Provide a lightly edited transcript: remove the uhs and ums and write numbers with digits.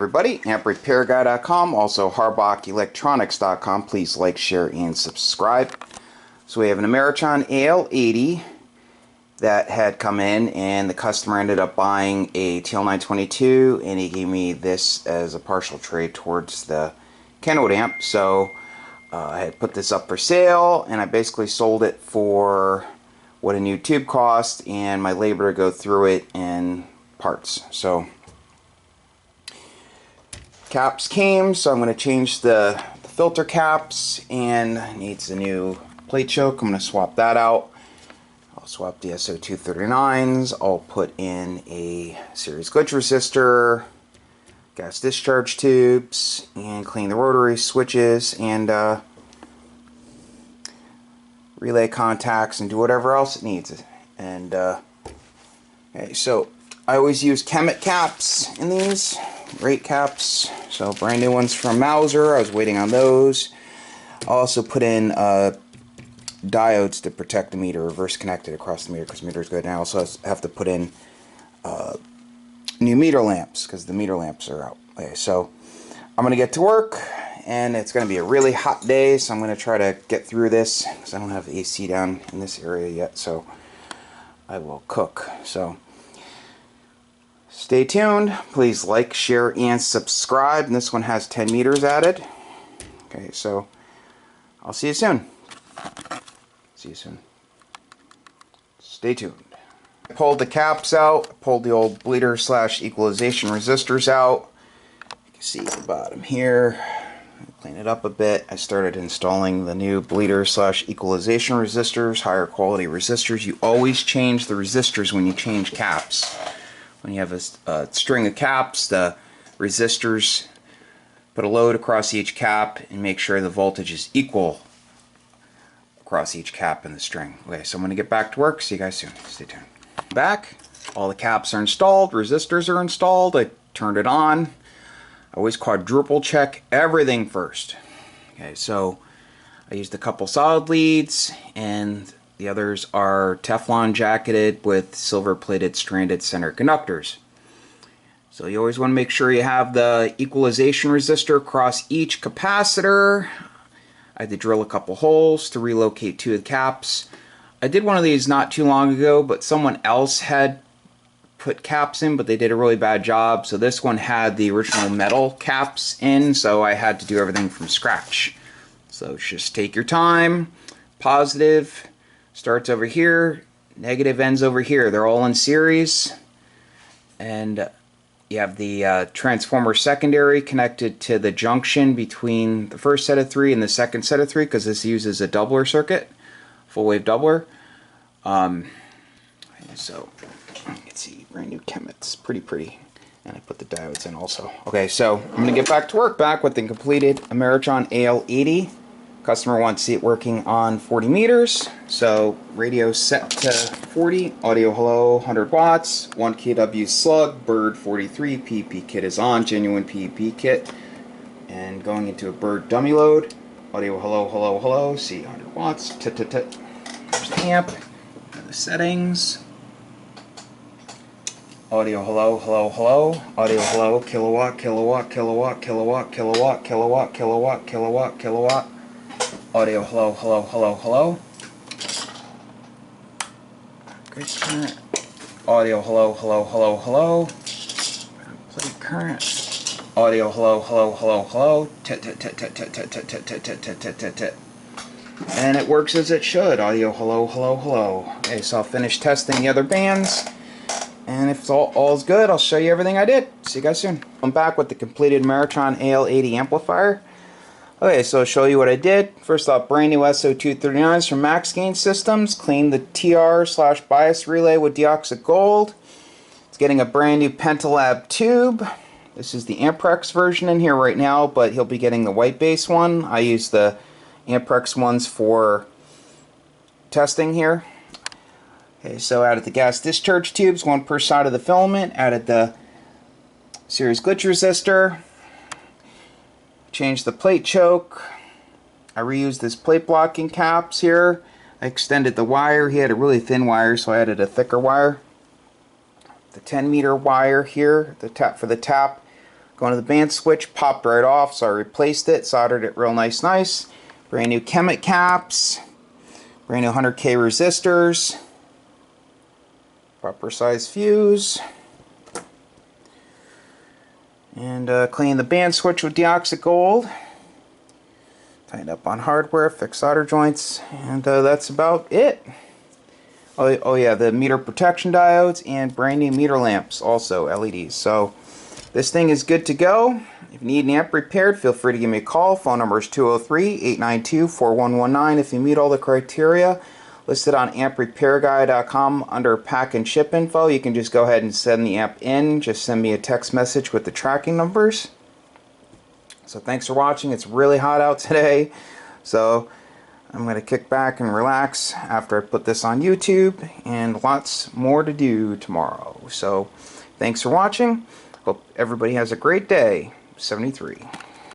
Everybody, amprepairguy.com, also harbachelectronics.com. Please like, share, and subscribe. So we have an Ameritron Al80 that had come in, and the customer ended up buying a TL922, and he gave me this as a partial trade towards the Kenwood amp. So I had put this up for sale, and I basically sold it for what a new tube cost and my labor to go through it and parts. So caps came, so I'm going to change the filter caps, and it needs a new plate choke. I'm going to swap that out. I'll swap the SO239s. I'll put in a series glitch resistor, gas discharge tubes, and clean the rotary switches and relay contacts and do whatever else it needs. And okay, so I always use Chemet caps in these. Rate caps, so brand new ones from Mauser. I was waiting on those. I also put in diodes to protect the meter, reverse connected across the meter because the meter is good. And I also have to put in new meter lamps because the meter lamps are out. Okay, so I'm going to get to work, and it's going to be a really hot day, so I'm going to try to get through this because I don't have AC down in this area yet, so I will cook. So stay tuned. Please like, share, and subscribe. And this one has 10 meters added. Okay, so I'll see you soon. See you soon. Stay tuned. I pulled the caps out. I pulled the old bleeder / equalization resistors out. You can see at the bottom here. Clean it up a bit. I started installing the new bleeder / equalization resistors, higher quality resistors. You always change the resistors when you change caps. When you have a string of caps, the resistors, put a load across each cap and make sure the voltage is equal across each cap in the string. Okay, so I'm going to get back to work. See you guys soon. Stay tuned. Back. All the caps are installed. Resistors are installed. I turned it on. I always quadruple check everything first. Okay, so I used a couple solid leads, and the others are Teflon jacketed with silver plated stranded center conductors. So you always want to make sure you have the equalization resistor across each capacitor. I had to drill a couple holes to relocate 2 of the caps. I did one of these not too long ago, but someone else had put caps in, but they did a really bad job. So this one had the original metal caps in, so I had to do everything from scratch. So just take your time. Positive starts over here, negative ends over here. They're all in series, and you have the transformer secondary connected to the junction between the first set of 3 and the second set of 3, because this uses a doubler circuit, full wave doubler. So you can see brand new Chemets, pretty, and I put the diodes in also. Okay, so I'm gonna get back to work. Back with the completed Ameritron Al80. Customer wants to see it working on 40 meters, so radio set to 40, audio hello, 100 watts, 1 kW slug, bird 43, PEP kit is on, genuine PEP kit, and going into a bird dummy load, audio hello, see 100 watts, there's the amp, and the settings, audio hello, audio hello, kilowatt, audio hello, good current, audio hello, plate current, audio hello, and it works as it should, audio hello. Okay, so I'll finish testing the other bands, and if it's all's good, I'll show you everything I did. See you guys soon. I'm back with the completed Ameritron Al80 amplifier. Okay, so I'll show you what I did. First off, brand new SO239s from Max Gain Systems. Cleaned the TR / bias relay with deoxide gold. It's getting a brand new Penta tube. This is the Amprex version in here right now, but he'll be getting the white base one. I use the Amprex ones for testing here. Okay, so added the gas discharge tubes, 1 per side of the filament. Added the series glitch resistor. Changed the plate choke. I reused this plate blocking caps here. I extended the wire. He had a really thin wire, so I added a thicker wire. The 10 meter wire here, the tap for the tap, Going to the band switch, popped right off, so I replaced it, soldered it real nice. Brand new Chemet caps, brand new 100K resistors, proper size fuse, and clean the band switch with deoxit gold. Tighten up on hardware, fix solder joints, and that's about it. Oh yeah, the meter protection diodes and brand new meter lamps, also LEDs. So this thing is good to go. If you need an amp repaired, feel free to give me a call. Phone number is 203-892-4119. If you meet all the criteria listed on amprepairguy.com under pack and ship info, you can just go ahead and send the amp in. Just send me a text message with the tracking numbers. So thanks for watching. It's really hot out today, so I'm going to kick back and relax after I put this on YouTube, and lots more to do tomorrow. So thanks for watching. Hope everybody has a great day. 73.